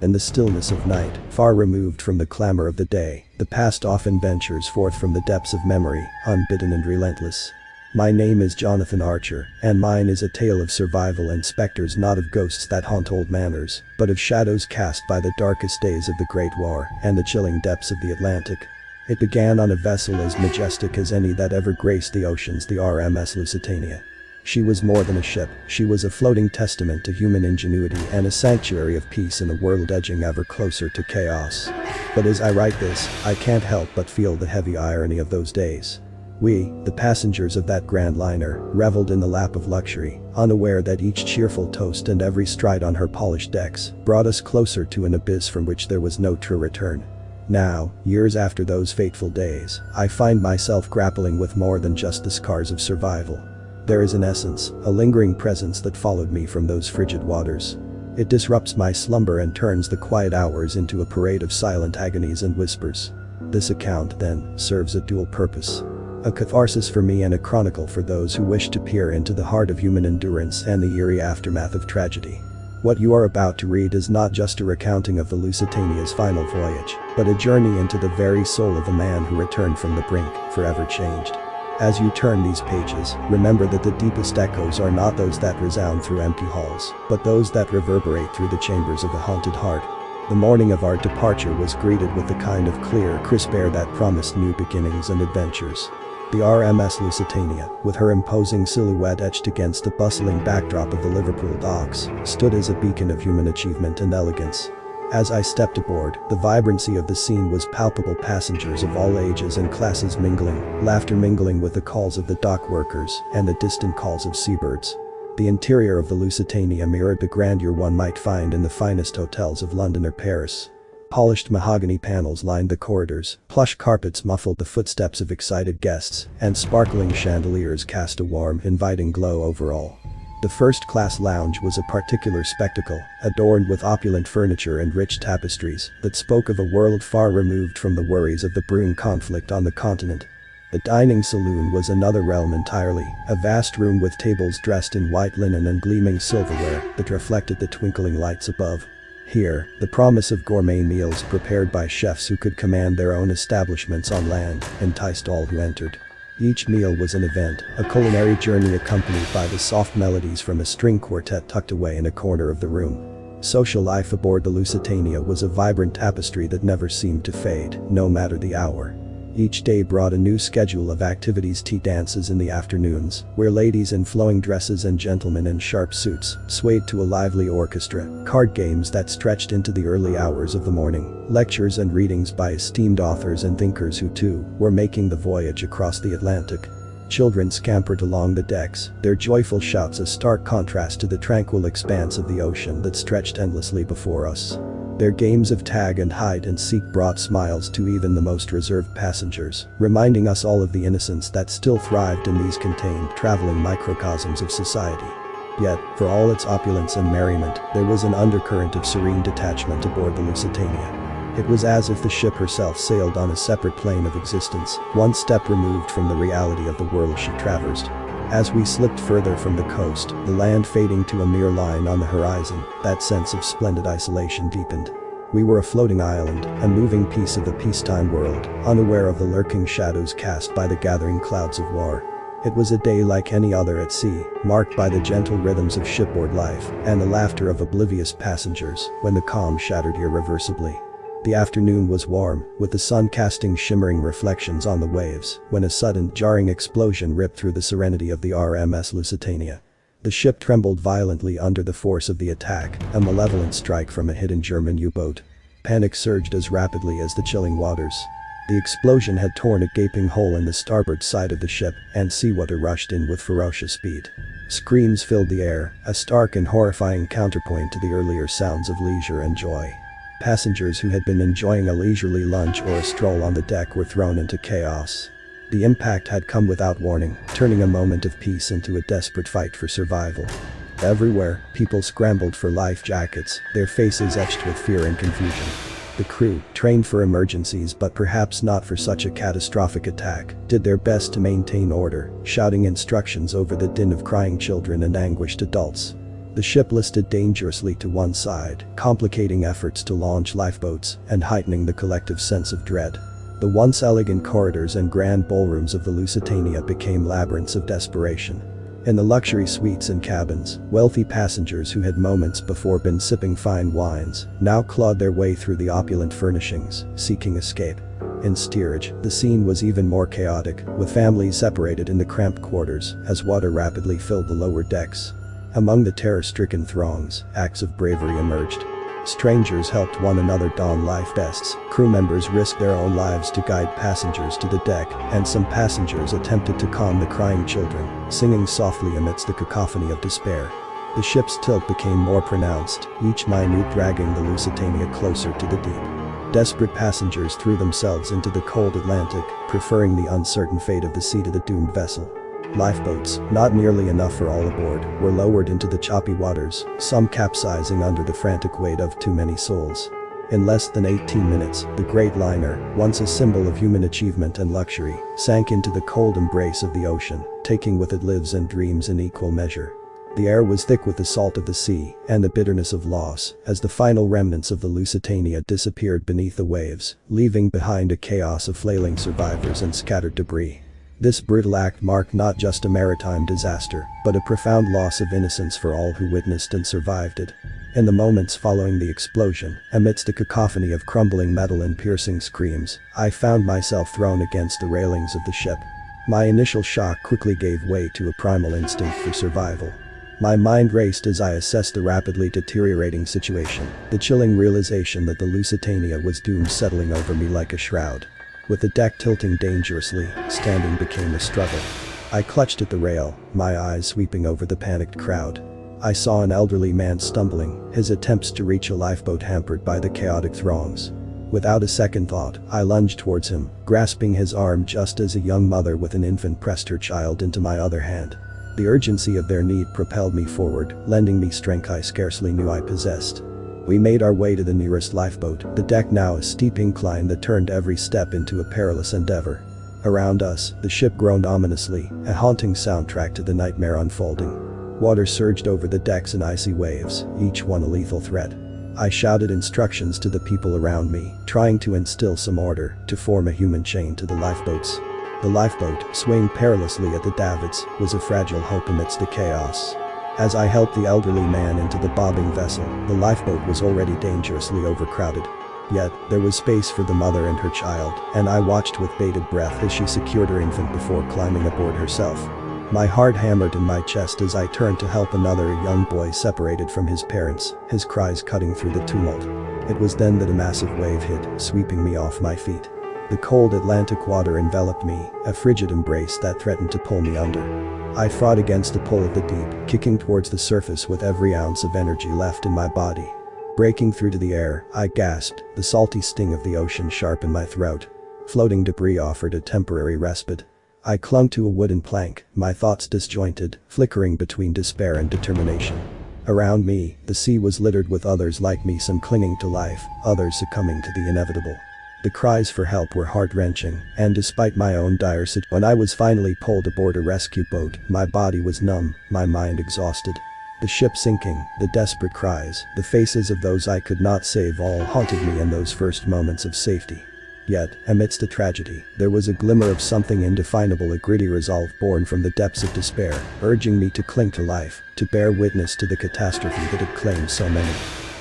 In the stillness of night, far removed from the clamor of the day, the past often ventures forth from the depths of memory, unbidden and relentless. My name is Jonathan Archer, and mine is a tale of survival and specters, not of ghosts that haunt old manors, but of shadows cast by the darkest days of the Great War and the chilling depths of the Atlantic. It began on a vessel as majestic as any that ever graced the oceans, the RMS Lusitania. She was more than a ship, she was a floating testament to human ingenuity and a sanctuary of peace in a world edging ever closer to chaos. But as I write this, I can't help but feel the heavy irony of those days. We, the passengers of that grand liner, reveled in the lap of luxury, unaware that each cheerful toast and every stride on her polished decks brought us closer to an abyss from which there was no true return. Now, years after those fateful days, I find myself grappling with more than just the scars of survival. There is an essence, a lingering presence that followed me from those frigid waters. It disrupts my slumber and turns the quiet hours into a parade of silent agonies and whispers. This account, then, serves a dual purpose. A catharsis for me and a chronicle for those who wish to peer into the heart of human endurance and the eerie aftermath of tragedy. What you are about to read is not just a recounting of the Lusitania's final voyage, but a journey into the very soul of a man who returned from the brink, forever changed. As you turn these pages, remember that the deepest echoes are not those that resound through empty halls, but those that reverberate through the chambers of a haunted heart. The morning of our departure was greeted with the kind of clear, crisp air that promised new beginnings and adventures. The RMS Lusitania, with her imposing silhouette etched against the bustling backdrop of the Liverpool docks, stood as a beacon of human achievement and elegance. As I stepped aboard, the vibrancy of the scene was palpable, passengers of all ages and classes mingling, laughter mingling with the calls of the dock workers and the distant calls of seabirds. The interior of the Lusitania mirrored the grandeur one might find in the finest hotels of London or Paris. Polished mahogany panels lined the corridors, plush carpets muffled the footsteps of excited guests, and sparkling chandeliers cast a warm, inviting glow over all. The first-class lounge was a particular spectacle, adorned with opulent furniture and rich tapestries that spoke of a world far removed from the worries of the brewing conflict on the continent. The dining saloon was another realm entirely, a vast room with tables dressed in white linen and gleaming silverware that reflected the twinkling lights above. Here, the promise of gourmet meals prepared by chefs who could command their own establishments on land enticed all who entered. Each meal was an event, a culinary journey accompanied by the soft melodies from a string quartet tucked away in a corner of the room. Social life aboard the Lusitania was a vibrant tapestry that never seemed to fade, no matter the hour. Each day brought a new schedule of activities: tea dances in the afternoons, where ladies in flowing dresses and gentlemen in sharp suits swayed to a lively orchestra, card games that stretched into the early hours of the morning, lectures and readings by esteemed authors and thinkers who too were making the voyage across the Atlantic. Children scampered along the decks, their joyful shouts a stark contrast to the tranquil expanse of the ocean that stretched endlessly before us. Their games of tag and hide and seek brought smiles to even the most reserved passengers, reminding us all of the innocence that still thrived in these contained, traveling microcosms of society. Yet, for all its opulence and merriment, there was an undercurrent of serene detachment aboard the Lusitania. It was as if the ship herself sailed on a separate plane of existence, one step removed from the reality of the world she traversed. As we slipped further from the coast, the land fading to a mere line on the horizon, that sense of splendid isolation deepened. We were a floating island, a moving piece of the peacetime world, unaware of the lurking shadows cast by the gathering clouds of war. It was a day like any other at sea, marked by the gentle rhythms of shipboard life and the laughter of oblivious passengers when the calm shattered irreversibly. The afternoon was warm, with the sun casting shimmering reflections on the waves, when a sudden, jarring explosion ripped through the serenity of the RMS Lusitania. The ship trembled violently under the force of the attack, a malevolent strike from a hidden German U-boat. Panic surged as rapidly as the chilling waters. The explosion had torn a gaping hole in the starboard side of the ship, and seawater rushed in with ferocious speed. Screams filled the air, a stark and horrifying counterpoint to the earlier sounds of leisure and joy. Passengers who had been enjoying a leisurely lunch or a stroll on the deck were thrown into chaos. The impact had come without warning, turning a moment of peace into a desperate fight for survival. Everywhere, people scrambled for life jackets, their faces etched with fear and confusion. The crew, trained for emergencies but perhaps not for such a catastrophic attack, did their best to maintain order, shouting instructions over the din of crying children and anguished adults. The ship listed dangerously to one side, complicating efforts to launch lifeboats and heightening the collective sense of dread. The once elegant corridors and grand ballrooms of the Lusitania became labyrinths of desperation. In the luxury suites and cabins, wealthy passengers who had moments before been sipping fine wines now clawed their way through the opulent furnishings, seeking escape. In steerage, the scene was even more chaotic, with families separated in the cramped quarters as water rapidly filled the lower decks. Among the terror-stricken throngs, acts of bravery emerged. Strangers helped one another don life vests, crew members risked their own lives to guide passengers to the deck, and some passengers attempted to calm the crying children, singing softly amidst the cacophony of despair. The ship's tilt became more pronounced, each minute dragging the Lusitania closer to the deep. Desperate passengers threw themselves into the cold Atlantic, preferring the uncertain fate of the sea to the doomed vessel. Lifeboats, not nearly enough for all aboard, were lowered into the choppy waters, some capsizing under the frantic weight of too many souls. In less than 18 minutes, the great liner, once a symbol of human achievement and luxury, sank into the cold embrace of the ocean, taking with it lives and dreams in equal measure. The air was thick with the salt of the sea and the bitterness of loss as the final remnants of the Lusitania disappeared beneath the waves, leaving behind a chaos of flailing survivors and scattered debris. This brutal act marked not just a maritime disaster, but a profound loss of innocence for all who witnessed and survived it. In the moments following the explosion, amidst a cacophony of crumbling metal and piercing screams, I found myself thrown against the railings of the ship. My initial shock quickly gave way to a primal instinct for survival. My mind raced as I assessed the rapidly deteriorating situation, the chilling realization that the Lusitania was doomed settling over me like a shroud. With the deck tilting dangerously, standing became a struggle. I clutched at the rail, my eyes sweeping over the panicked crowd. I saw an elderly man stumbling, his attempts to reach a lifeboat hampered by the chaotic throngs. Without a second thought, I lunged towards him, grasping his arm just as a young mother with an infant pressed her child into my other hand. The urgency of their need propelled me forward, lending me strength I scarcely knew I possessed. We made our way to the nearest lifeboat, the deck now a steep incline that turned every step into a perilous endeavor. Around us, the ship groaned ominously, a haunting soundtrack to the nightmare unfolding. Water surged over the decks in icy waves, each one a lethal threat. I shouted instructions to the people around me, trying to instill some order, to form a human chain to the lifeboats. The lifeboat, swaying perilously at the davits, was a fragile hope amidst the chaos. As I helped the elderly man into the bobbing vessel, the lifeboat was already dangerously overcrowded. Yet, there was space for the mother and her child, and I watched with bated breath as she secured her infant before climbing aboard herself. My heart hammered in my chest as I turned to help another young boy separated from his parents, his cries cutting through the tumult. It was then that a massive wave hit, sweeping me off my feet. The cold Atlantic water enveloped me, a frigid embrace that threatened to pull me under. I fought against the pull of the deep, kicking towards the surface with every ounce of energy left in my body. Breaking through to the air, I gasped, the salty sting of the ocean sharp in my throat. Floating debris offered a temporary respite. I clung to a wooden plank, my thoughts disjointed, flickering between despair and determination. Around me, the sea was littered with others like me, some clinging to life, others succumbing to the inevitable. The cries for help were heart-wrenching, and despite my own dire situation, when I was finally pulled aboard a rescue boat, my body was numb, my mind exhausted. The ship sinking, the desperate cries, the faces of those I could not save all haunted me in those first moments of safety. Yet, amidst the tragedy, there was a glimmer of something indefinable, a gritty resolve born from the depths of despair, urging me to cling to life, to bear witness to the catastrophe that had claimed so many.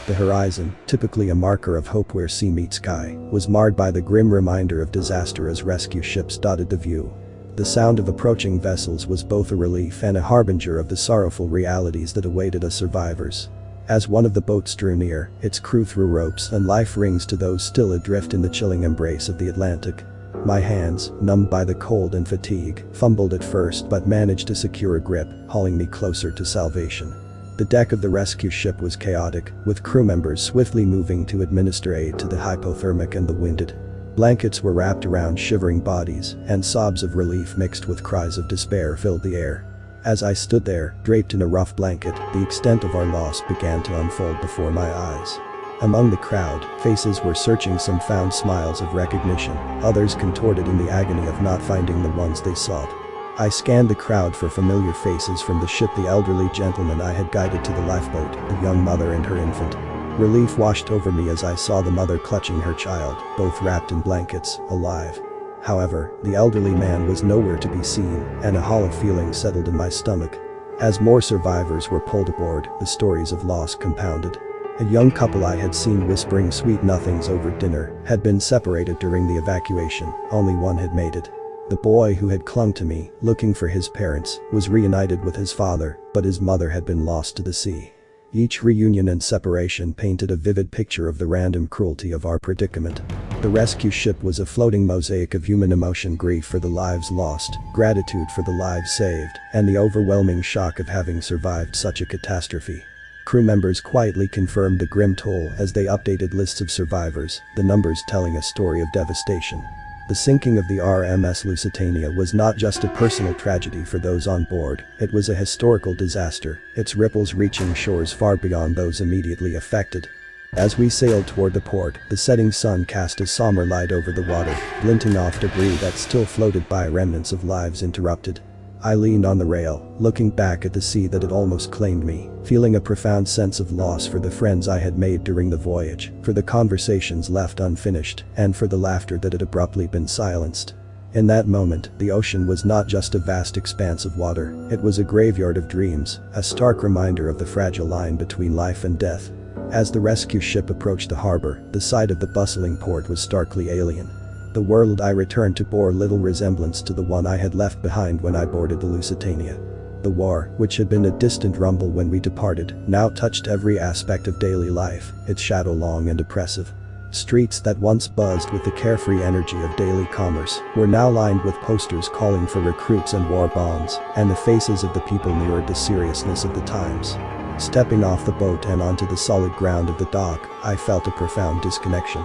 The horizon, typically a marker of hope where sea meets sky, was marred by the grim reminder of disaster as rescue ships dotted the view. The sound of approaching vessels was both a relief and a harbinger of the sorrowful realities that awaited us survivors. As one of the boats drew near, its crew threw ropes and life rings to those still adrift in the chilling embrace of the Atlantic. My hands, numbed by the cold and fatigue, fumbled at first but managed to secure a grip, hauling me closer to salvation. The deck of the rescue ship was chaotic, with crew members swiftly moving to administer aid to the hypothermic and the wounded. Blankets were wrapped around shivering bodies, and sobs of relief mixed with cries of despair filled the air. As I stood there, draped in a rough blanket, the extent of our loss began to unfold before my eyes. Among the crowd, faces were searching, some found smiles of recognition, others contorted in the agony of not finding the ones they sought. I scanned the crowd for familiar faces from the ship, the elderly gentleman I had guided to the lifeboat, the young mother and her infant. Relief washed over me as I saw the mother clutching her child, both wrapped in blankets, alive. However, the elderly man was nowhere to be seen, and a hollow feeling settled in my stomach. As more survivors were pulled aboard, the stories of loss compounded. A young couple I had seen whispering sweet nothings over dinner had been separated during the evacuation. Only one had made it. The boy who had clung to me, looking for his parents, was reunited with his father, but his mother had been lost to the sea. Each reunion and separation painted a vivid picture of the random cruelty of our predicament. The rescue ship was a floating mosaic of human emotion, grief for the lives lost, gratitude for the lives saved, and the overwhelming shock of having survived such a catastrophe. Crew members quietly confirmed the grim toll as they updated lists of survivors, the numbers telling a story of devastation. The sinking of the RMS Lusitania was not just a personal tragedy for those on board, it was a historical disaster, its ripples reaching shores far beyond those immediately affected. As we sailed toward the port, the setting sun cast a somber light over the water, glinting off debris that still floated by, remnants of lives interrupted. I leaned on the rail, looking back at the sea that had almost claimed me, feeling a profound sense of loss for the friends I had made during the voyage, for the conversations left unfinished, and for the laughter that had abruptly been silenced. In that moment, the ocean was not just a vast expanse of water, it was a graveyard of dreams, a stark reminder of the fragile line between life and death. As the rescue ship approached the harbor, the sight of the bustling port was starkly alien. The world I returned to bore little resemblance to the one I had left behind when I boarded the Lusitania. The war, which had been a distant rumble when we departed, now touched every aspect of daily life, its shadow long and oppressive. Streets that once buzzed with the carefree energy of daily commerce were now lined with posters calling for recruits and war bonds, and the faces of the people mirrored the seriousness of the times. Stepping off the boat and onto the solid ground of the dock, I felt a profound disconnection.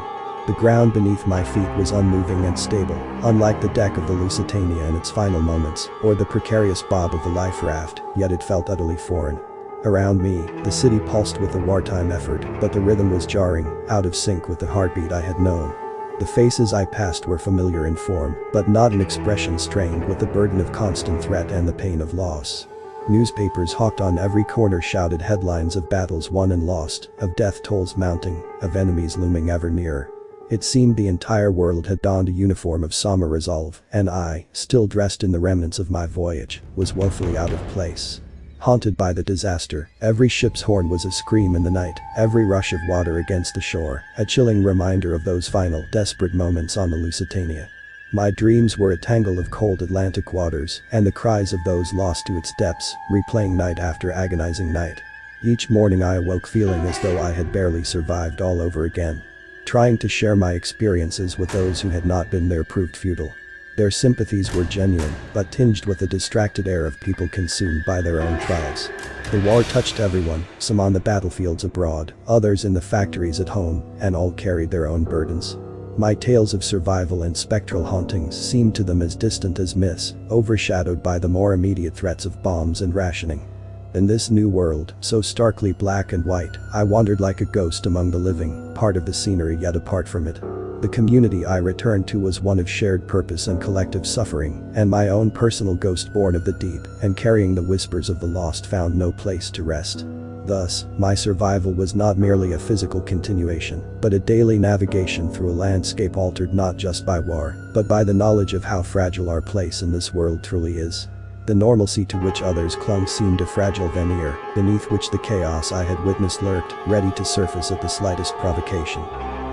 The ground beneath my feet was unmoving and stable, unlike the deck of the Lusitania in its final moments, or the precarious bob of the life raft, yet it felt utterly foreign. Around me, the city pulsed with a wartime effort, but the rhythm was jarring, out of sync with the heartbeat I had known. The faces I passed were familiar in form, but not in expression, strained with the burden of constant threat and the pain of loss. Newspapers hawked on every corner shouted headlines of battles won and lost, of death tolls mounting, of enemies looming ever nearer. It seemed the entire world had donned a uniform of somber resolve, and I, still dressed in the remnants of my voyage, was woefully out of place. Haunted by the disaster, every ship's horn was a scream in the night, every rush of water against the shore, a chilling reminder of those final, desperate moments on the Lusitania. My dreams were a tangle of cold Atlantic waters, and the cries of those lost to its depths, replaying night after agonizing night. Each morning I awoke feeling as though I had barely survived all over again. Trying to share my experiences with those who had not been there proved futile. Their sympathies were genuine, but tinged with a distracted air of people consumed by their own trials. The war touched everyone, some on the battlefields abroad, others in the factories at home, and all carried their own burdens. My tales of survival and spectral hauntings seemed to them as distant as myths, overshadowed by the more immediate threats of bombs and rationing. In this new world, so starkly black and white, I wandered like a ghost among the living, part of the scenery yet apart from it. The community I returned to was one of shared purpose and collective suffering, and my own personal ghost born of the deep and carrying the whispers of the lost found no place to rest. Thus, my survival was not merely a physical continuation, but a daily navigation through a landscape altered not just by war, but by the knowledge of how fragile our place in this world truly is. The normalcy to which others clung seemed a fragile veneer, beneath which the chaos I had witnessed lurked, ready to surface at the slightest provocation.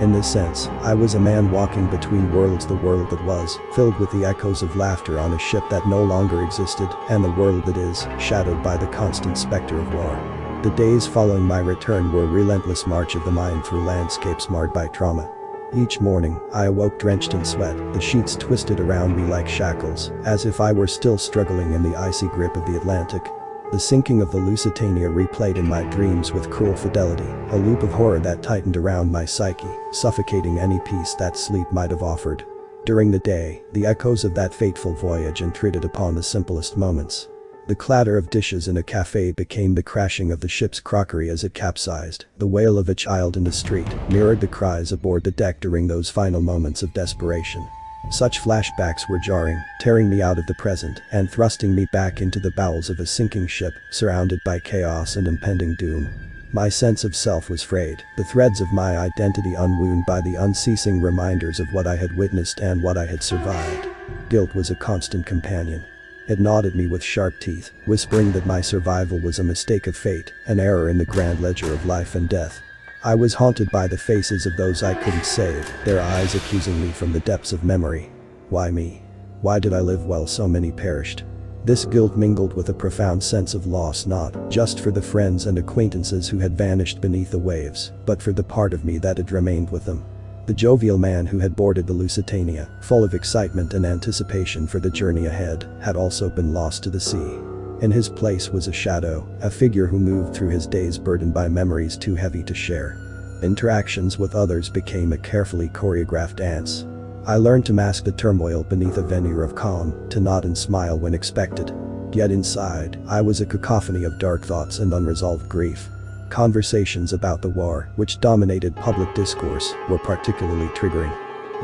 In this sense, I was a man walking between worlds, the world that was, filled with the echoes of laughter on a ship that no longer existed, and the world that is, shadowed by the constant specter of war. The days following my return were a relentless march of the mind through landscapes marred by trauma. Each morning, I awoke drenched in sweat, the sheets twisted around me like shackles, as if I were still struggling in the icy grip of the Atlantic. The sinking of the Lusitania replayed in my dreams with cruel fidelity, a loop of horror that tightened around my psyche, suffocating any peace that sleep might have offered. During the day, the echoes of that fateful voyage intruded upon the simplest moments. The clatter of dishes in a cafe became the crashing of the ship's crockery as it capsized. The wail of a child in the street mirrored the cries aboard the deck during those final moments of desperation. Such flashbacks were jarring, tearing me out of the present and thrusting me back into the bowels of a sinking ship, surrounded by chaos and impending doom. My sense of self was frayed, the threads of my identity unwound by the unceasing reminders of what I had witnessed and what I had survived. Guilt was a constant companion. It gnawed at me with sharp teeth, whispering that my survival was a mistake of fate, an error in the grand ledger of life and death. I was haunted by the faces of those I couldn't save, their eyes accusing me from the depths of memory. Why me? Why did I live while so many perished? This guilt mingled with a profound sense of loss, not just for the friends and acquaintances who had vanished beneath the waves, but for the part of me that had remained with them. The jovial man who had boarded the Lusitania, full of excitement and anticipation for the journey ahead, had also been lost to the sea. In his place was a shadow, a figure who moved through his days burdened by memories too heavy to share. Interactions with others became a carefully choreographed dance. I learned to mask the turmoil beneath a veneer of calm, to nod and smile when expected. Yet inside, I was a cacophony of dark thoughts and unresolved grief. Conversations about the war, which dominated public discourse, were particularly triggering.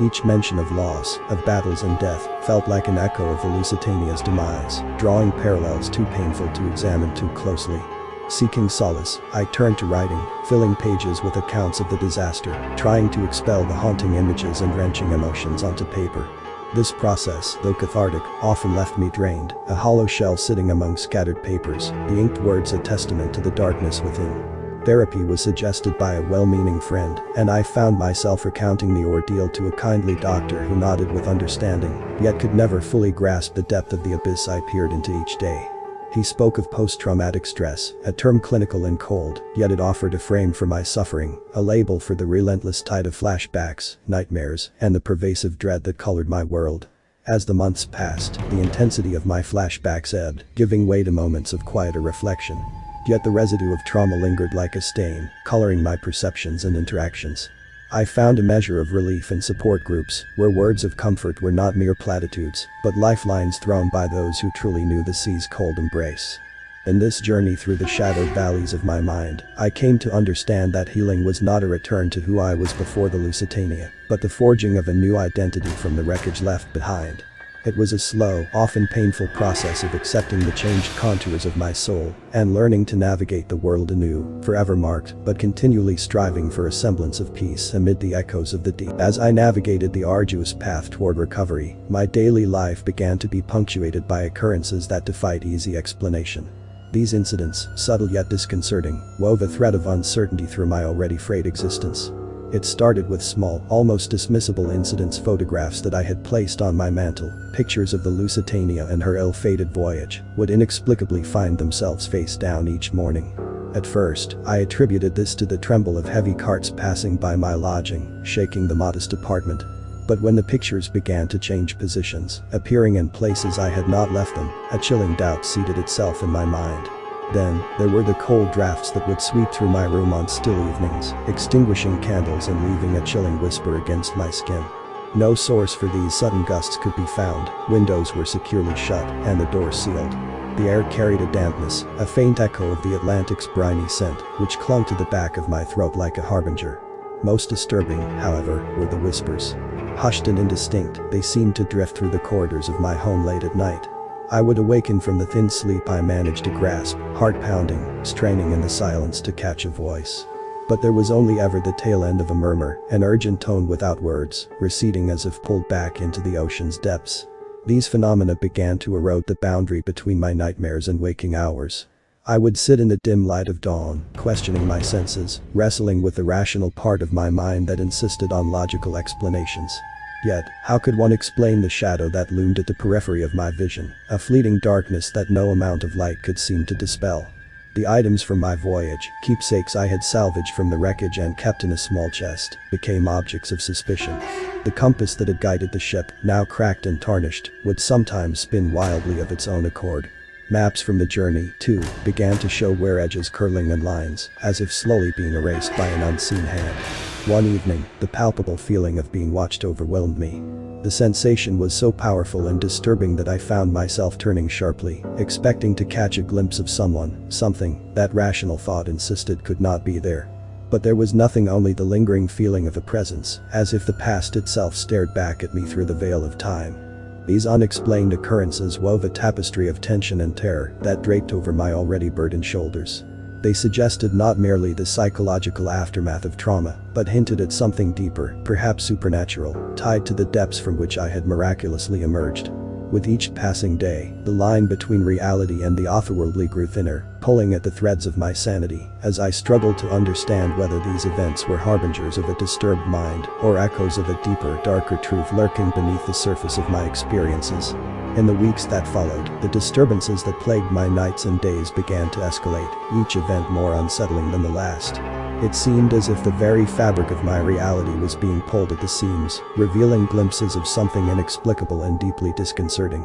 Each mention of loss, of battles and death, felt like an echo of the Lusitania's demise, drawing parallels too painful to examine too closely. Seeking solace, I turned to writing, filling pages with accounts of the disaster, trying to expel the haunting images and wrenching emotions onto paper. This process, though cathartic, often left me drained, a hollow shell sitting among scattered papers, the inked words a testament to the darkness within. Therapy was suggested by a well-meaning friend, and I found myself recounting the ordeal to a kindly doctor who nodded with understanding, yet could never fully grasp the depth of the abyss I peered into each day. He spoke of post-traumatic stress, a term clinical and cold, yet it offered a frame for my suffering, a label for the relentless tide of flashbacks, nightmares, and the pervasive dread that colored my world. As the months passed, the intensity of my flashbacks ebbed, giving way to moments of quieter reflection. Yet the residue of trauma lingered like a stain, coloring my perceptions and interactions. I found a measure of relief in support groups, where words of comfort were not mere platitudes, but lifelines thrown by those who truly knew the sea's cold embrace. In this journey through the shadowed valleys of my mind, I came to understand that healing was not a return to who I was before the Lusitania, but the forging of a new identity from the wreckage left behind. It was a slow, often painful process of accepting the changed contours of my soul and learning to navigate the world anew, forever marked, but continually striving for a semblance of peace amid the echoes of the deep. As I navigated the arduous path toward recovery, my daily life began to be punctuated by occurrences that defied easy explanation. These incidents, subtle yet disconcerting, wove a thread of uncertainty through my already frayed existence. It started with small, almost dismissible incidents, photographs that I had placed on my mantle, pictures of the Lusitania and her ill-fated voyage, would inexplicably find themselves face down each morning. At first, I attributed this to the tremble of heavy carts passing by my lodging, shaking the modest apartment. But when the pictures began to change positions, appearing in places I had not left them, a chilling doubt seated itself in my mind. Then, there were the cold drafts that would sweep through my room on still evenings, extinguishing candles and leaving a chilling whisper against my skin. No source for these sudden gusts could be found, windows were securely shut, and the doors sealed. The air carried a dampness, a faint echo of the Atlantic's briny scent, which clung to the back of my throat like a harbinger. Most disturbing, however, were the whispers. Hushed and indistinct, they seemed to drift through the corridors of my home late at night. I would awaken from the thin sleep I managed to grasp, heart pounding, straining in the silence to catch a voice. But there was only ever the tail end of a murmur, an urgent tone without words, receding as if pulled back into the ocean's depths. These phenomena began to erode the boundary between my nightmares and waking hours. I would sit in the dim light of dawn, questioning my senses, wrestling with the rational part of my mind that insisted on logical explanations. Yet, how could one explain the shadow that loomed at the periphery of my vision, a fleeting darkness that no amount of light could seem to dispel? The items from my voyage, keepsakes I had salvaged from the wreckage and kept in a small chest, became objects of suspicion. The compass that had guided the ship, now cracked and tarnished, would sometimes spin wildly of its own accord. Maps from the journey, too, began to show wear edges curling in lines, as if slowly being erased by an unseen hand. One evening, the palpable feeling of being watched overwhelmed me. The sensation was so powerful and disturbing that I found myself turning sharply, expecting to catch a glimpse of someone, something, that rational thought insisted could not be there. But there was nothing, only the lingering feeling of a presence, as if the past itself stared back at me through the veil of time. These unexplained occurrences wove a tapestry of tension and terror that draped over my already burdened shoulders. They suggested not merely the psychological aftermath of trauma, but hinted at something deeper, perhaps supernatural, tied to the depths from which I had miraculously emerged. With each passing day, the line between reality and the otherworldly grew thinner, pulling at the threads of my sanity as I struggled to understand whether these events were harbingers of a disturbed mind or echoes of a deeper, darker truth lurking beneath the surface of my experiences. In the weeks that followed, the disturbances that plagued my nights and days began to escalate, each event more unsettling than the last. It seemed as if the very fabric of my reality was being pulled at the seams, revealing glimpses of something inexplicable and deeply disconcerting.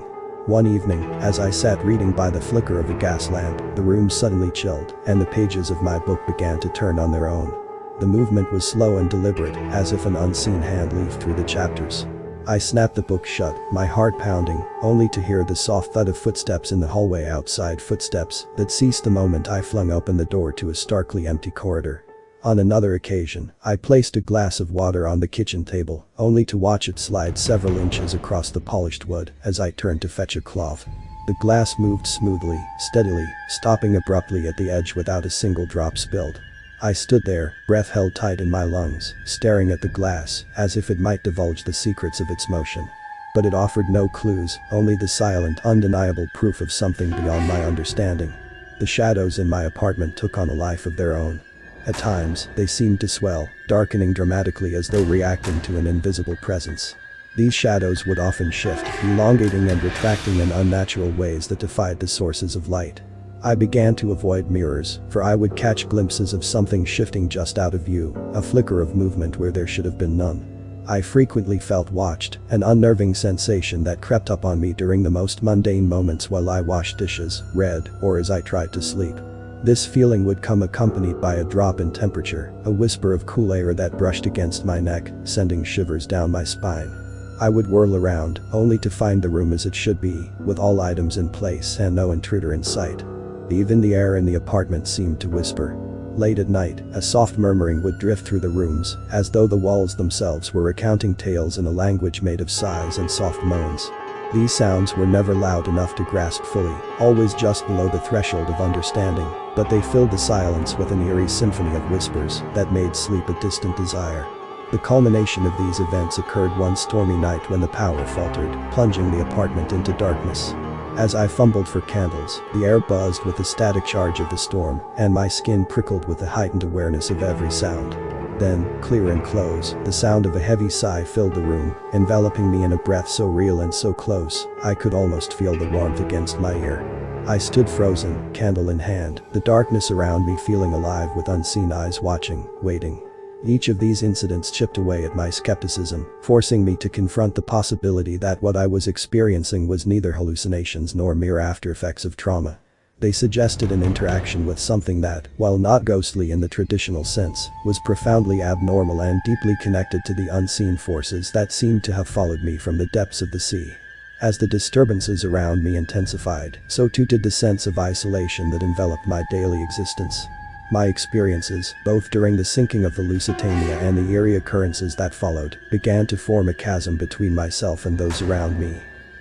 One evening, as I sat reading by the flicker of a gas lamp, the room suddenly chilled, and the pages of my book began to turn on their own. The movement was slow and deliberate, as if an unseen hand leafed through the chapters. I snapped the book shut, my heart pounding, only to hear the soft thud of footsteps in the hallway outside, footsteps that ceased the moment I flung open the door to a starkly empty corridor. On another occasion, I placed a glass of water on the kitchen table, only to watch it slide several inches across the polished wood as I turned to fetch a cloth. The glass moved smoothly, steadily, stopping abruptly at the edge without a single drop spilled. I stood there, breath held tight in my lungs, staring at the glass, as if it might divulge the secrets of its motion. But it offered no clues, only the silent, undeniable proof of something beyond my understanding. The shadows in my apartment took on a life of their own. At times, they seemed to swell, darkening dramatically as though reacting to an invisible presence. These shadows would often shift, elongating and retracting in unnatural ways that defied the sources of light. I began to avoid mirrors, for I would catch glimpses of something shifting just out of view, a flicker of movement where there should have been none. I frequently felt watched, an unnerving sensation that crept up on me during the most mundane moments while I washed dishes, read, or as I tried to sleep. This feeling would come accompanied by a drop in temperature, a whisper of cool air that brushed against my neck, sending shivers down my spine. I would whirl around, only to find the room as it should be, with all items in place and no intruder in sight. Even the air in the apartment seemed to whisper. Late at night, a soft murmuring would drift through the rooms, as though the walls themselves were recounting tales in a language made of sighs and soft moans. These sounds were never loud enough to grasp fully, always just below the threshold of understanding, but they filled the silence with an eerie symphony of whispers that made sleep a distant desire. The culmination of these events occurred one stormy night when the power faltered, plunging the apartment into darkness. As I fumbled for candles, the air buzzed with the static charge of the storm, and my skin prickled with the heightened awareness of every sound. Then, clear and close, the sound of a heavy sigh filled the room, enveloping me in a breath so real and so close, I could almost feel the warmth against my ear. I stood frozen, candle in hand, the darkness around me feeling alive with unseen eyes watching, waiting. Each of these incidents chipped away at my skepticism, forcing me to confront the possibility that what I was experiencing was neither hallucinations nor mere aftereffects of trauma. They suggested an interaction with something that, while not ghostly in the traditional sense, was profoundly abnormal and deeply connected to the unseen forces that seemed to have followed me from the depths of the sea. As the disturbances around me intensified, so too did the sense of isolation that enveloped my daily existence. My experiences, both during the sinking of the Lusitania and the eerie occurrences that followed, began to form a chasm between myself and those around me.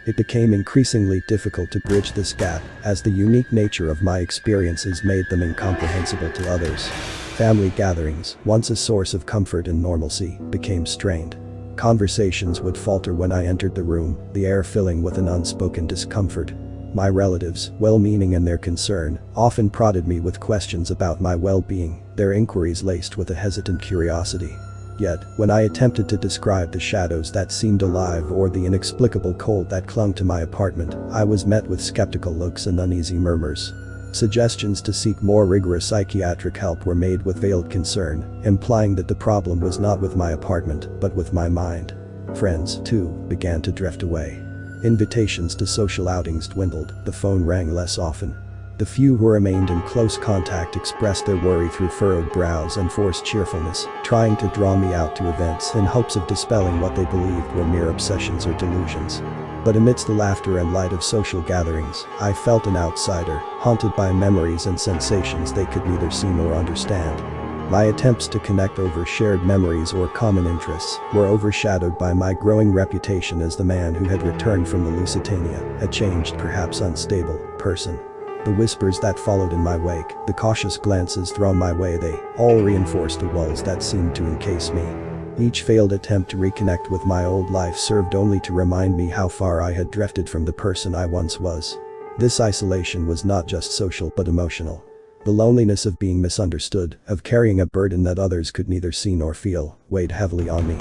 It became increasingly difficult to bridge this gap, as the unique nature of my experiences made them incomprehensible to others. Family gatherings, once a source of comfort and normalcy, became strained. Conversations would falter when I entered the room, the air filling with an unspoken discomfort. My relatives, well-meaning in their concern, often prodded me with questions about my well-being, their inquiries laced with a hesitant curiosity. Yet, when I attempted to describe the shadows that seemed alive or the inexplicable cold that clung to my apartment, I was met with skeptical looks and uneasy murmurs. Suggestions to seek more rigorous psychiatric help were made with veiled concern, implying that the problem was not with my apartment, but with my mind. Friends, too, began to drift away. Invitations to social outings dwindled, the phone rang less often. The few who remained in close contact expressed their worry through furrowed brows and forced cheerfulness, trying to draw me out to events in hopes of dispelling what they believed were mere obsessions or delusions. But amidst the laughter and light of social gatherings, I felt an outsider, haunted by memories and sensations they could neither see nor understand. My attempts to connect over shared memories or common interests were overshadowed by my growing reputation as the man who had returned from the Lusitania, a changed, perhaps unstable, person. The whispers that followed in my wake, the cautious glances thrown my way, they all reinforced the walls that seemed to encase me. Each failed attempt to reconnect with my old life served only to remind me how far I had drifted from the person I once was. This isolation was not just social but emotional. The loneliness of being misunderstood, of carrying a burden that others could neither see nor feel, weighed heavily on me.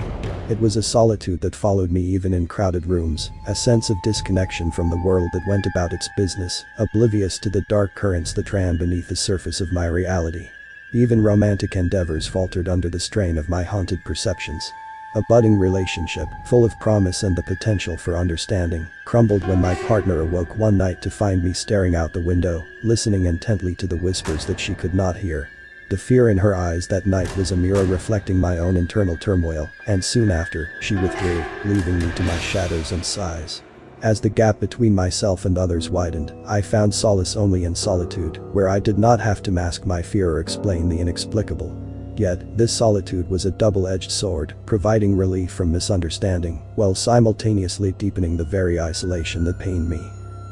It was a solitude that followed me even in crowded rooms, a sense of disconnection from the world that went about its business, oblivious to the dark currents that ran beneath the surface of my reality. Even romantic endeavors faltered under the strain of my haunted perceptions. A budding relationship, full of promise and the potential for understanding, crumbled when my partner awoke one night to find me staring out the window, listening intently to the whispers that she could not hear. The fear in her eyes that night was a mirror reflecting my own internal turmoil, and soon after, she withdrew, leaving me to my shadows and sighs. As the gap between myself and others widened, I found solace only in solitude, where I did not have to mask my fear or explain the inexplicable. Yet, this solitude was a double-edged sword, providing relief from misunderstanding, while simultaneously deepening the very isolation that pained me.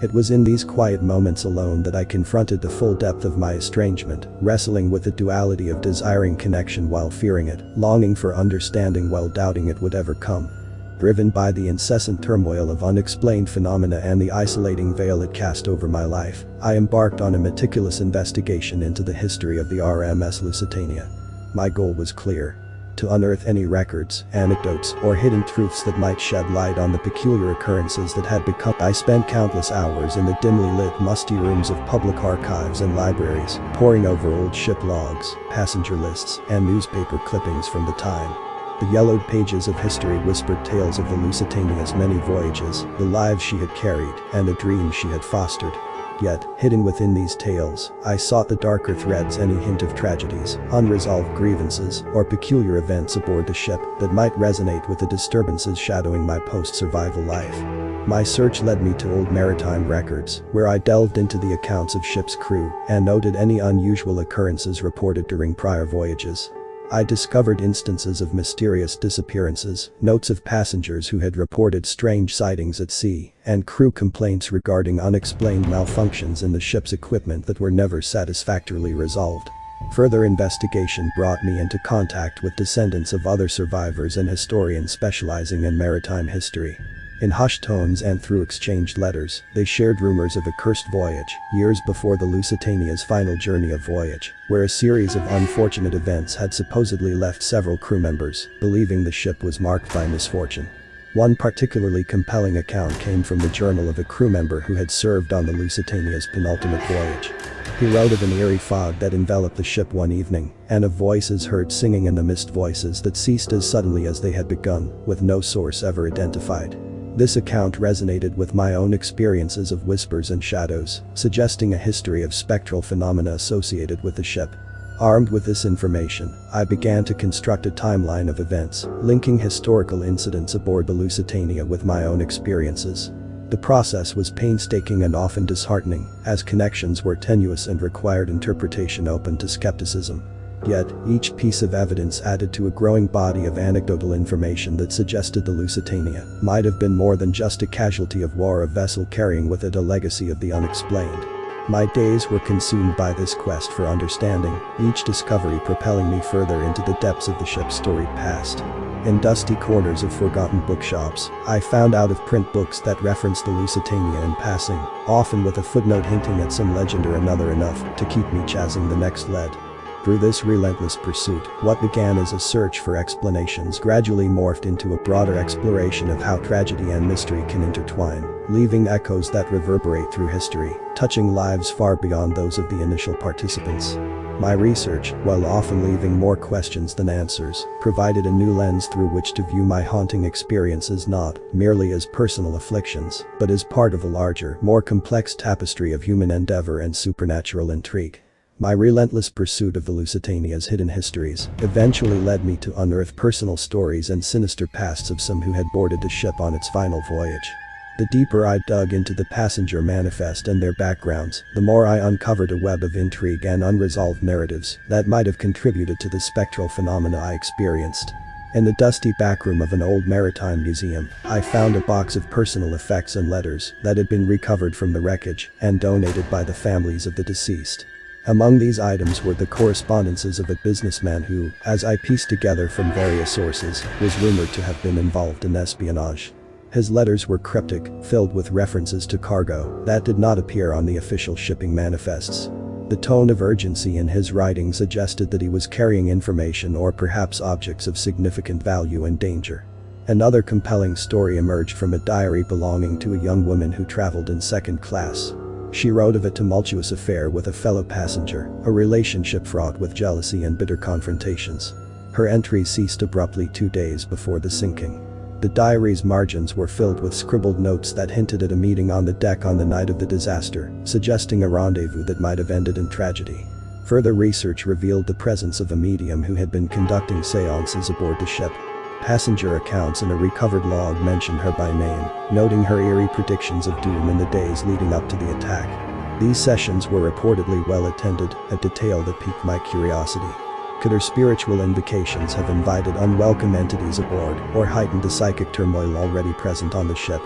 It was in these quiet moments alone that I confronted the full depth of my estrangement, wrestling with the duality of desiring connection while fearing it, longing for understanding while doubting it would ever come. Driven by the incessant turmoil of unexplained phenomena and the isolating veil it cast over my life, I embarked on a meticulous investigation into the history of the RMS Lusitania. My goal was clear: to unearth any records, anecdotes, or hidden truths that might shed light on the peculiar occurrences that had become. I spent countless hours in the dimly lit, musty rooms of public archives and libraries, poring over old ship logs, passenger lists, and newspaper clippings from the time. The yellowed pages of history whispered tales of the Lusitania's many voyages, the lives she had carried, and the dreams she had fostered. Yet, hidden within these tales, I sought the darker threads, any hint of tragedies, unresolved grievances, or peculiar events aboard the ship that might resonate with the disturbances shadowing my post-survival life. My search led me to old maritime records, where I delved into the accounts of ship's crew and noted any unusual occurrences reported during prior voyages. I discovered instances of mysterious disappearances, notes of passengers who had reported strange sightings at sea, and crew complaints regarding unexplained malfunctions in the ship's equipment that were never satisfactorily resolved. Further investigation brought me into contact with descendants of other survivors and historians specializing in maritime history. In hushed tones and through exchanged letters, they shared rumors of a cursed voyage, years before the Lusitania's final journey of voyage, where a series of unfortunate events had supposedly left several crew members, believing the ship was marked by misfortune. One particularly compelling account came from the journal of a crew member who had served on the Lusitania's penultimate voyage. He wrote of an eerie fog that enveloped the ship one evening, and of voices heard singing in the mist, voices that ceased as suddenly as they had begun, with no source ever identified. This account resonated with my own experiences of whispers and shadows, suggesting a history of spectral phenomena associated with the ship. Armed with this information, I began to construct a timeline of events, linking historical incidents aboard the Lusitania with my own experiences. The process was painstaking and often disheartening, as connections were tenuous and required interpretation open to skepticism. Yet, each piece of evidence added to a growing body of anecdotal information that suggested the Lusitania might have been more than just a casualty of war, a vessel carrying with it a legacy of the unexplained. My days were consumed by this quest for understanding, each discovery propelling me further into the depths of the ship's storied past. In dusty corners of forgotten bookshops, I found out-of-print books that referenced the Lusitania in passing, often with a footnote hinting at some legend or another, enough to keep me chasing the next lead. Through this relentless pursuit, what began as a search for explanations gradually morphed into a broader exploration of how tragedy and mystery can intertwine, leaving echoes that reverberate through history, touching lives far beyond those of the initial participants. My research, while often leaving more questions than answers, provided a new lens through which to view my haunting experiences, not merely as personal afflictions, but as part of a larger, more complex tapestry of human endeavor and supernatural intrigue. My relentless pursuit of the Lusitania's hidden histories eventually led me to unearth personal stories and sinister pasts of some who had boarded the ship on its final voyage. The deeper I dug into the passenger manifest and their backgrounds, the more I uncovered a web of intrigue and unresolved narratives that might have contributed to the spectral phenomena I experienced. In the dusty backroom of an old maritime museum, I found a box of personal effects and letters that had been recovered from the wreckage and donated by the families of the deceased. Among these items were the correspondences of a businessman who, as I pieced together from various sources, was rumored to have been involved in espionage. His letters were cryptic, filled with references to cargo that did not appear on the official shipping manifests. The tone of urgency in his writing suggested that he was carrying information or perhaps objects of significant value and danger. Another compelling story emerged from a diary belonging to a young woman who traveled in second class. She wrote of a tumultuous affair with a fellow passenger, a relationship fraught with jealousy and bitter confrontations. Her entries ceased abruptly 2 days before the sinking. The diary's margins were filled with scribbled notes that hinted at a meeting on the deck on the night of the disaster, suggesting a rendezvous that might have ended in tragedy. Further research revealed the presence of a medium who had been conducting seances aboard the ship. Passenger accounts and a recovered log mentioned her by name, noting her eerie predictions of doom in the days leading up to the attack. These sessions were reportedly well attended, a detail that piqued my curiosity. Could her spiritual invocations have invited unwelcome entities aboard or heightened the psychic turmoil already present on the ship?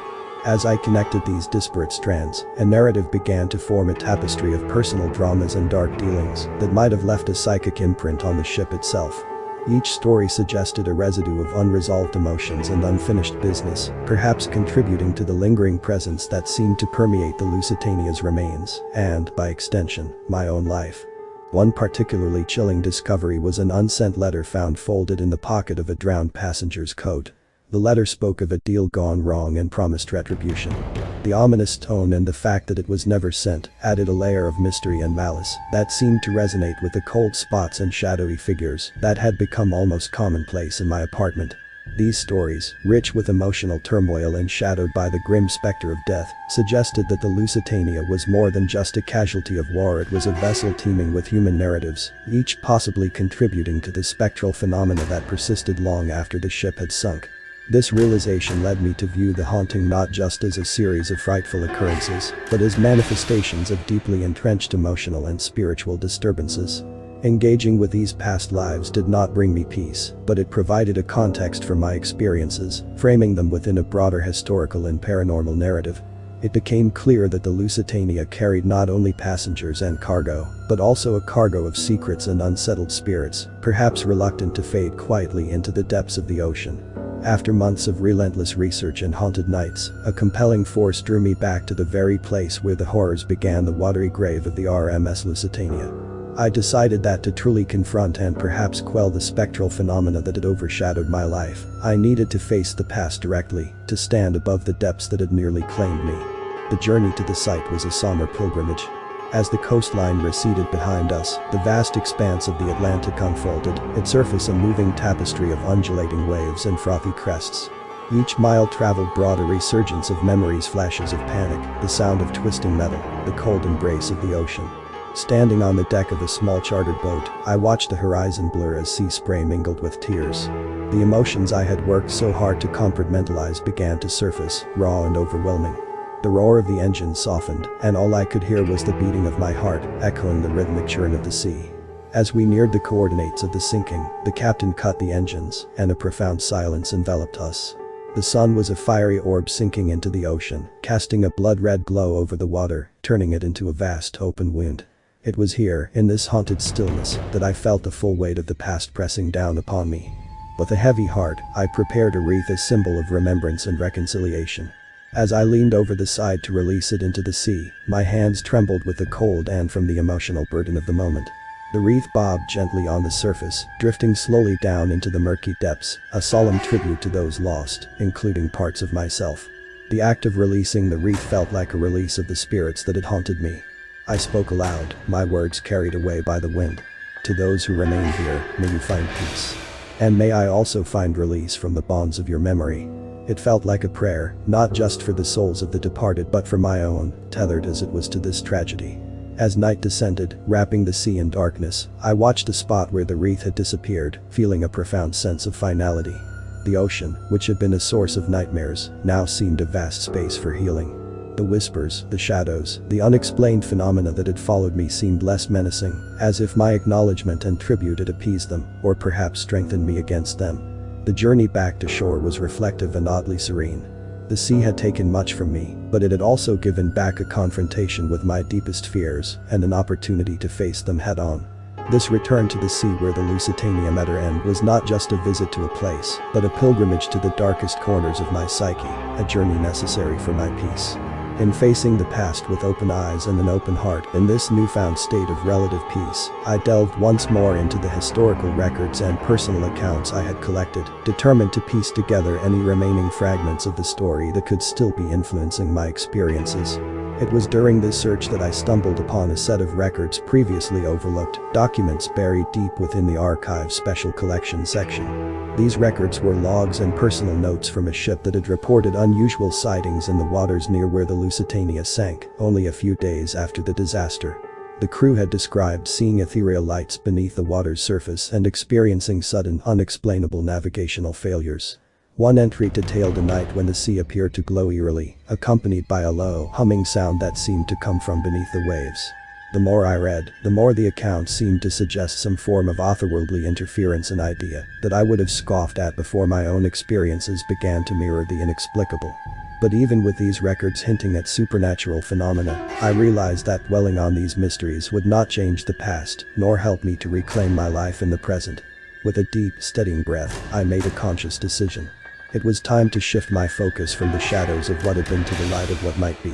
As I connected these disparate strands, a narrative began to form a tapestry of personal dramas and dark dealings that might have left a psychic imprint on the ship itself. Each story suggested a residue of unresolved emotions and unfinished business, perhaps contributing to the lingering presence that seemed to permeate the Lusitania's remains, and, by extension, my own life. One particularly chilling discovery was an unsent letter found folded in the pocket of a drowned passenger's coat. The letter spoke of a deal gone wrong and promised retribution. The ominous tone and the fact that it was never sent added a layer of mystery and malice that seemed to resonate with the cold spots and shadowy figures that had become almost commonplace in my apartment. These stories, rich with emotional turmoil and shadowed by the grim specter of death, suggested that the Lusitania was more than just a casualty of war. It was a vessel teeming with human narratives, each possibly contributing to the spectral phenomena that persisted long after the ship had sunk. This realization led me to view the haunting not just as a series of frightful occurrences, but as manifestations of deeply entrenched emotional and spiritual disturbances. Engaging with these past lives did not bring me peace, but it provided a context for my experiences, framing them within a broader historical and paranormal narrative. It became clear that the Lusitania carried not only passengers and cargo, but also a cargo of secrets and unsettled spirits, perhaps reluctant to fade quietly into the depths of the ocean. After months of relentless research and haunted nights, a compelling force drew me back to the very place where the horrors began, the watery grave of the RMS Lusitania. I decided that to truly confront and perhaps quell the spectral phenomena that had overshadowed my life, I needed to face the past directly, to stand above the depths that had nearly claimed me. The journey to the site was a somber pilgrimage. As the coastline receded behind us, the vast expanse of the Atlantic unfolded, its surface a moving tapestry of undulating waves and frothy crests. Each mile traveled brought a resurgence of memories, flashes of panic, the sound of twisting metal, the cold embrace of the ocean. Standing on the deck of a small chartered boat, I watched the horizon blur as sea spray mingled with tears. The emotions I had worked so hard to compartmentalize began to surface, raw and overwhelming. The roar of the engine softened, and all I could hear was the beating of my heart, echoing the rhythmic churn of the sea. As we neared the coordinates of the sinking, the captain cut the engines, and a profound silence enveloped us. The sun was a fiery orb sinking into the ocean, casting a blood-red glow over the water, turning it into a vast open wound. It was here, in this haunted stillness, that I felt the full weight of the past pressing down upon me. With a heavy heart, I prepared a wreath, a symbol of remembrance and reconciliation. As I leaned over the side to release it into the sea, my hands trembled with the cold and from the emotional burden of the moment. The wreath bobbed gently on the surface, drifting slowly down into the murky depths, a solemn tribute to those lost, including parts of myself. The act of releasing the wreath felt like a release of the spirits that had haunted me. I spoke aloud, my words carried away by the wind. To those who remain here, may you find peace. And may I also find release from the bonds of your memory. It felt like a prayer, not just for the souls of the departed but for my own, tethered as it was to this tragedy. As night descended, wrapping the sea in darkness, I watched the spot where the wreath had disappeared, feeling a profound sense of finality. The ocean, which had been a source of nightmares, now seemed a vast space for healing. The whispers, the shadows, the unexplained phenomena that had followed me seemed less menacing, as if my acknowledgement and tribute had appeased them, or perhaps strengthened me against them. The journey back to shore was reflective and oddly serene. The sea had taken much from me, but it had also given back a confrontation with my deepest fears and an opportunity to face them head-on. This return to the sea where the Lusitania met her end was not just a visit to a place, but a pilgrimage to the darkest corners of my psyche, a journey necessary for my peace. In facing the past with open eyes and an open heart, in this newfound state of relative peace, I delved once more into the historical records and personal accounts I had collected, determined to piece together any remaining fragments of the story that could still be influencing my experiences. It was during this search that I stumbled upon a set of records previously overlooked, documents buried deep within the archive's special collection section. These records were logs and personal notes from a ship that had reported unusual sightings in the waters near where the Lusitania sank, only a few days after the disaster. The crew had described seeing ethereal lights beneath the water's surface and experiencing sudden, unexplainable navigational failures. One entry detailed a night when the sea appeared to glow eerily, accompanied by a low, humming sound that seemed to come from beneath the waves. The more I read, the more the account seemed to suggest some form of otherworldly interference, an idea that I would have scoffed at before my own experiences began to mirror the inexplicable. But even with these records hinting at supernatural phenomena, I realized that dwelling on these mysteries would not change the past, nor help me to reclaim my life in the present. With a deep, steadying breath, I made a conscious decision. It was time to shift my focus from the shadows of what had been to the light of what might be.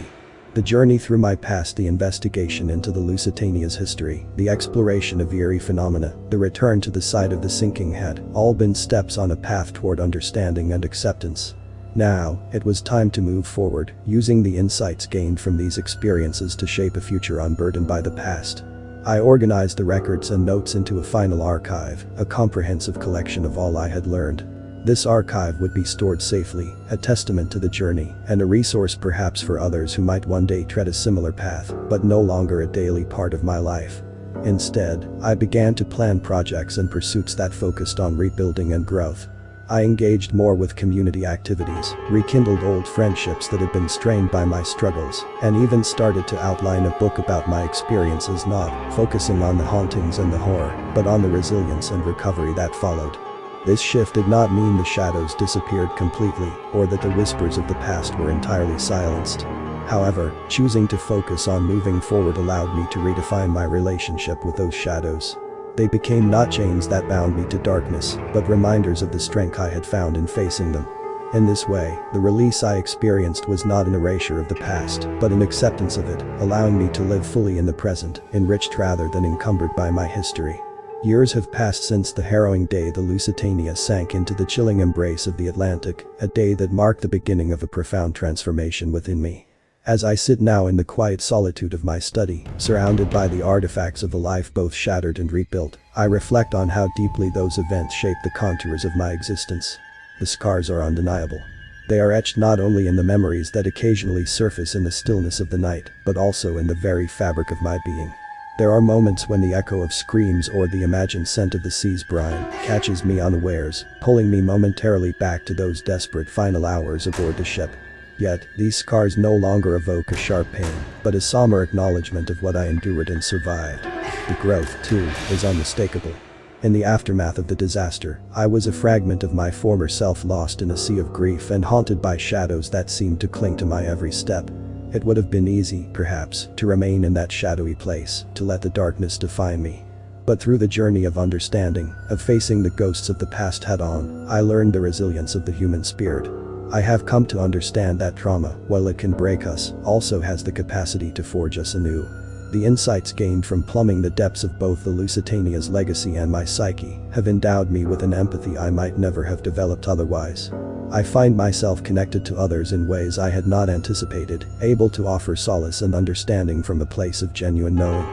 The journey through my past, the investigation into the Lusitania's history, the exploration of eerie phenomena, the return to the site of the sinking had all been steps on a path toward understanding and acceptance. Now, it was time to move forward, using the insights gained from these experiences to shape a future unburdened by the past. I organized the records and notes into a final archive, a comprehensive collection of all I had learned. This archive would be stored safely, a testament to the journey, and a resource perhaps for others who might one day tread a similar path, but no longer a daily part of my life. Instead, I began to plan projects and pursuits that focused on rebuilding and growth. I engaged more with community activities, rekindled old friendships that had been strained by my struggles, and even started to outline a book about my experiences, not focusing on the hauntings and the horror, but on the resilience and recovery that followed. This shift did not mean the shadows disappeared completely, or that the whispers of the past were entirely silenced. However, choosing to focus on moving forward allowed me to redefine my relationship with those shadows. They became not chains that bound me to darkness, but reminders of the strength I had found in facing them. In this way, the release I experienced was not an erasure of the past, but an acceptance of it, allowing me to live fully in the present, enriched rather than encumbered by my history. Years have passed since the harrowing day the Lusitania sank into the chilling embrace of the Atlantic, a day that marked the beginning of a profound transformation within me. As I sit now in the quiet solitude of my study, surrounded by the artifacts of a life both shattered and rebuilt, I reflect on how deeply those events shaped the contours of my existence. The scars are undeniable. They are etched not only in the memories that occasionally surface in the stillness of the night, but also in the very fabric of my being. There are moments when the echo of screams or the imagined scent of the sea's brine catches me unawares, pulling me momentarily back to those desperate final hours aboard the ship. Yet, these scars no longer evoke a sharp pain, but a somber acknowledgement of what I endured and survived. The growth, too, is unmistakable. In the aftermath of the disaster, I was a fragment of my former self lost in a sea of grief and haunted by shadows that seemed to cling to my every step. It would have been easy, perhaps, to remain in that shadowy place, to let the darkness define me. But through the journey of understanding, of facing the ghosts of the past head-on, I learned the resilience of the human spirit. I have come to understand that trauma, while it can break us, also has the capacity to forge us anew. The insights gained from plumbing the depths of both the Lusitania's legacy and my psyche have endowed me with an empathy I might never have developed otherwise. I find myself connected to others in ways I had not anticipated, able to offer solace and understanding from a place of genuine knowing.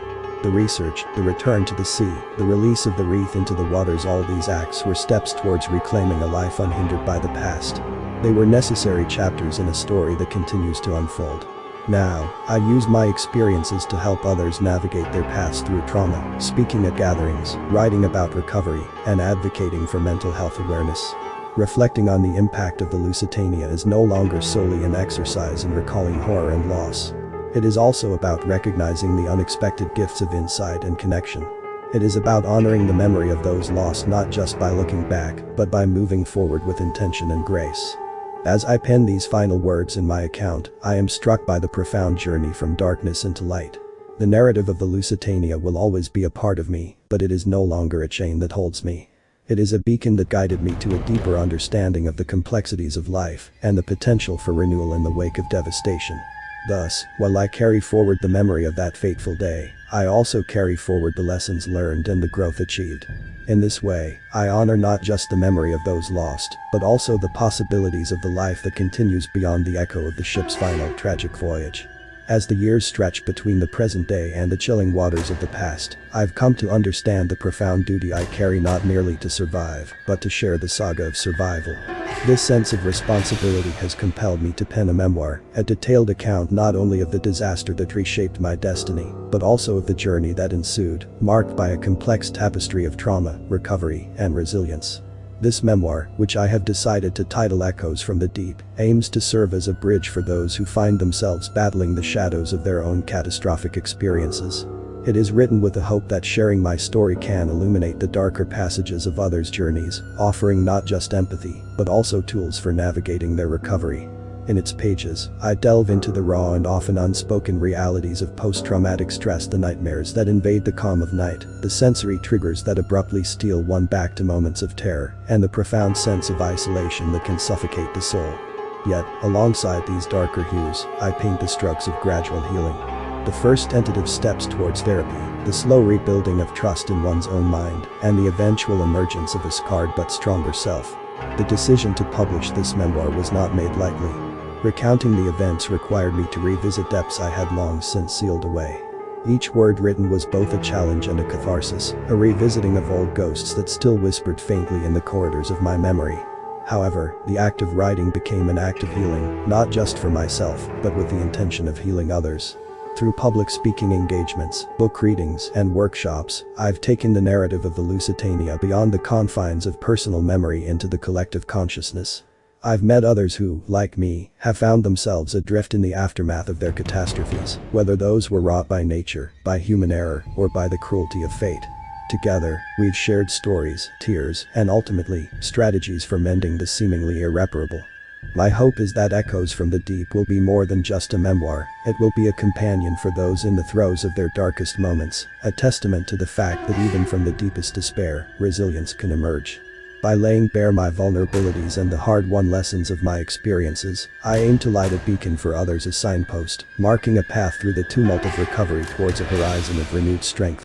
The research, the return to the sea, the release of the wreath into the waters, all these acts were steps towards reclaiming a life unhindered by the past. They were necessary chapters in a story that continues to unfold. Now, I use my experiences to help others navigate their paths through trauma, speaking at gatherings, writing about recovery, and advocating for mental health awareness. reflecting on the impact of the Lusitania is no longer solely an exercise in recalling horror and loss. It is also about recognizing the unexpected gifts of insight and connection. It is about honoring the memory of those lost not just by looking back, but by moving forward with intention and grace. As I pen these final words in my account, I am struck by the profound journey from darkness into light. The narrative of the Lusitania will always be a part of me, but it is no longer a chain that holds me. It is a beacon that guided me to a deeper understanding of the complexities of life and the potential for renewal in the wake of devastation. Thus, while I carry forward the memory of that fateful day, I also carry forward the lessons learned and the growth achieved. In this way, I honor not just the memory of those lost, but also the possibilities of the life that continues beyond the echo of the ship's final tragic voyage. As the years stretch between the present day and the chilling waters of the past, I've come to understand the profound duty I carry not merely to survive, but to share the saga of survival. This sense of responsibility has compelled me to pen a memoir, a detailed account not only of the disaster that reshaped my destiny, but also of the journey that ensued, marked by a complex tapestry of trauma, recovery, and resilience. This memoir, which I have decided to title Echoes from the Deep, aims to serve as a bridge for those who find themselves battling the shadows of their own catastrophic experiences. It is written with the hope that sharing my story can illuminate the darker passages of others' journeys, offering not just empathy, but also tools for navigating their recovery. In its pages, I delve into the raw and often unspoken realities of post-traumatic stress, the nightmares that invade the calm of night, the sensory triggers that abruptly steal one back to moments of terror, and the profound sense of isolation that can suffocate the soul. Yet, alongside these darker hues, I paint the strokes of gradual healing. The first tentative steps towards therapy, the slow rebuilding of trust in one's own mind, and the eventual emergence of a scarred but stronger self. The decision to publish this memoir was not made lightly. Recounting the events required me to revisit depths I had long since sealed away. Each word written was both a challenge and a catharsis, a revisiting of old ghosts that still whispered faintly in the corridors of my memory. However, the act of writing became an act of healing, not just for myself, but with the intention of healing others. Through public speaking engagements, book readings, and workshops, I've taken the narrative of the Lusitania beyond the confines of personal memory into the collective consciousness. I've met others who, like me, have found themselves adrift in the aftermath of their catastrophes, whether those were wrought by nature, by human error, or by the cruelty of fate. Together, we've shared stories, tears, and ultimately, strategies for mending the seemingly irreparable. My hope is that Echoes from the Deep will be more than just a memoir, it will be a companion for those in the throes of their darkest moments, a testament to the fact that even from the deepest despair, resilience can emerge. By laying bare my vulnerabilities and the hard-won lessons of my experiences, I aim to light a beacon for others, a signpost, marking a path through the tumult of recovery towards a horizon of renewed strength.